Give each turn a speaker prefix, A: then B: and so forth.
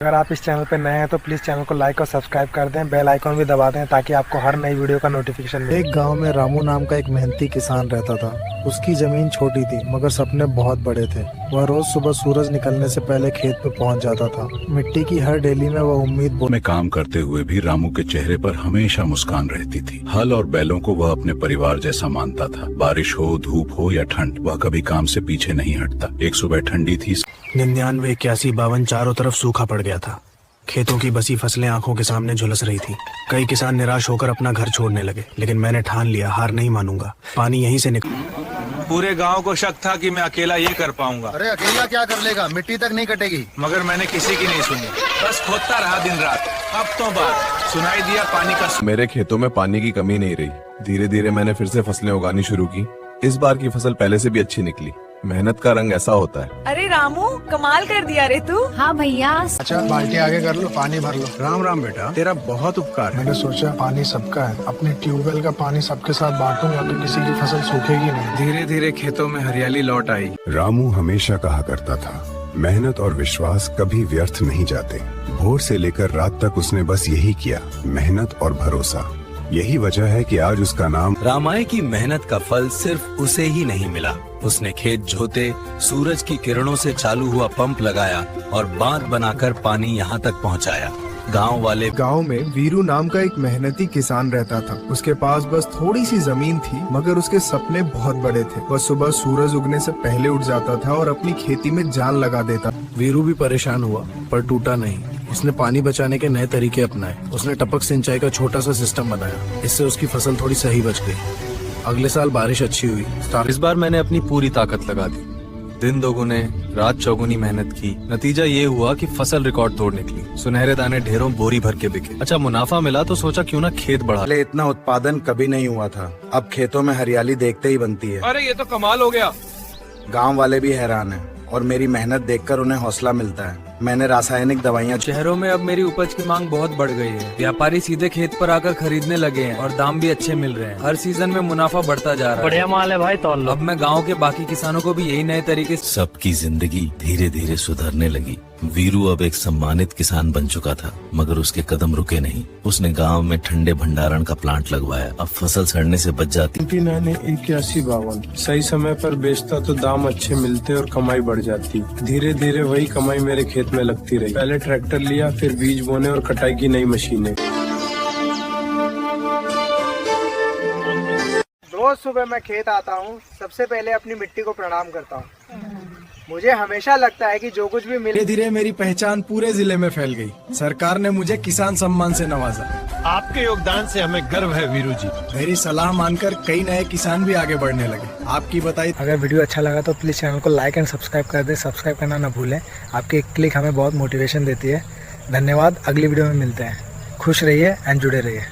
A: अगर आप इस चैनल पर नए हैं तो प्लीज़ चैनल को लाइक और सब्सक्राइब कर दें, बेल आइकॉन भी दबा दें ताकि आपको हर नई वीडियो का नोटिफिकेशन मिले।
B: एक गांव में रामू नाम का एक मेहनती किसान रहता था। उसकी जमीन छोटी थी मगर सपने बहुत बड़े थे। वह रोज सुबह सूरज निकलने से पहले खेत पे पहुंच जाता था। मिट्टी की हर डेली में वह उम्मीद
C: में काम करते हुए भी रामू के चेहरे पर हमेशा मुस्कान रहती थी। हल और बैलों को वह अपने परिवार जैसा मानता था। बारिश हो, धूप हो या ठंड, वह कभी काम से पीछे नहीं हटता। एक सुबह ठंडी थी।
B: 99, 81, 52 चारों तरफ सूखा पड़ गया था। खेतों की बसी फसलें आंखों के सामने झुलस रही थी। कई किसान निराश होकर अपना घर छोड़ने लगे, लेकिन मैंने ठान लिया, हार नहीं मानूंगा। पानी यहीं से निकला।
D: पूरे गांव को शक था कि मैं अकेला ये कर पाऊंगा।
E: अरे अकेला क्या कर लेगा, मिट्टी तक नहीं कटेगी।
D: मगर मैंने किसी की नहीं सुनी, बस खोदता रहा दिन रात। अब तो बात सुनाई दिया पानी का।
F: मेरे खेतों में पानी की कमी नहीं रही। धीरे धीरे मैंने फिर से फसलें उगानी शुरू की। इस बार की फसल पहले से भी अच्छी निकली। मेहनत का रंग ऐसा होता है।
G: अरे रामू, कमाल कर दिया रे तू।
H: हाँ भैया।
A: अच्छा बाल्टी आगे कर लो, पानी भर लो।
B: राम राम बेटा, तेरा बहुत उपकार है।
A: मैंने सोचा पानी सबका है, अपने ट्यूबवेल का पानी सबके साथ बांटूंगा तो किसी की फसल सूखेगी नहीं।
D: धीरे धीरे खेतों में हरियाली लौट आई।
C: रामू हमेशा कहा करता था, मेहनत और विश्वास कभी व्यर्थ नहीं जाते। भोर से लेकर रात तक उसने बस यही किया, मेहनत और भरोसा। यही वजह है कि आज उसका नाम।
I: रामाय की मेहनत का फल सिर्फ उसे ही नहीं मिला। उसने खेत जोते, सूरज की किरणों से चालू हुआ पंप लगाया और बांध बनाकर पानी यहाँ तक पहुँचाया।
B: गांव में वीरू नाम का एक मेहनती किसान रहता था। उसके पास बस थोड़ी सी जमीन थी मगर उसके सपने बहुत बड़े थे। वह सुबह सूरज उगने से पहले उठ जाता था और अपनी खेती में जान लगा देता। वीरू भी परेशान हुआ पर टूटा नहीं। उसने पानी बचाने के नए तरीके अपनाए। उसने टपक सिंचाई का छोटा सा सिस्टम बनाया। इससे उसकी फसल थोड़ी सही बच गई। अगले साल बारिश अच्छी हुई।
I: इस बार मैंने अपनी पूरी ताकत लगा दी। दिन दोगुने रात चौगुनी मेहनत की। नतीजा ये हुआ कि फसल रिकॉर्ड तोड़ निकली। सुनहरे दाने ढेरों बोरी भर के बिके। अच्छा मुनाफा मिला तो सोचा क्यों ना खेत बढ़ा।
B: पहले इतना उत्पादन कभी नहीं हुआ था। अब खेतों में हरियाली देखते ही बनती है।
D: अरे ये तो कमाल हो गया।
B: गांव वाले भी हैरान हैं और मेरी मेहनत देखकर उन्हें हौसला मिलता है। मैंने रासायनिक दवाइयाँ।
J: शहरों में अब मेरी उपज की मांग बहुत बढ़ गई है। व्यापारी सीधे खेत पर आकर खरीदने लगे हैं और दाम भी अच्छे मिल रहे हैं। हर सीजन में मुनाफा बढ़ता जा रहा है। बढ़िया माल है भाई। तो
I: अब मैं गांव के बाकी किसानों को भी यही नए तरीके। सबकी जिंदगी धीरे धीरे सुधरने लगी। वीरू अब एक सम्मानित किसान बन चुका था, मगर उसके कदम रुके नहीं। उसने गांव में ठंडे भंडारण का प्लांट लगवाया। अब फसल सड़ने से बच जाती।
K: 81, 52 सही समय पर बेचता तो दाम अच्छे मिलते और कमाई बढ़ जाती। धीरे धीरे वही कमाई मेरे खेत में लगती रही। पहले ट्रैक्टर लिया, फिर बीज बोने और कटाई की नई मशीनें।
A: रोज सुबह मैं खेत आता हूँ, सबसे पहले अपनी मिट्टी को प्रणाम करता हूँ। मुझे हमेशा लगता है कि जो कुछ भी मिले।
B: धीरे धीरे मेरी पहचान पूरे जिले में फैल गई। सरकार ने मुझे किसान सम्मान से नवाजा।
E: आपके योगदान से हमें गर्व है वीरू जी।
B: मेरी सलाह मानकर कई नए किसान भी आगे बढ़ने लगे। आपकी बताई।
A: अगर वीडियो अच्छा लगा तो प्लीज़ चैनल को लाइक एंड सब्सक्राइब कर दें। सब्सक्राइब करना ना भूलें। आपकी एक क्लिक हमें बहुत मोटिवेशन देती है। धन्यवाद। अगली वीडियो में मिलते हैं। खुश रहिए एंड जुड़े रहिए।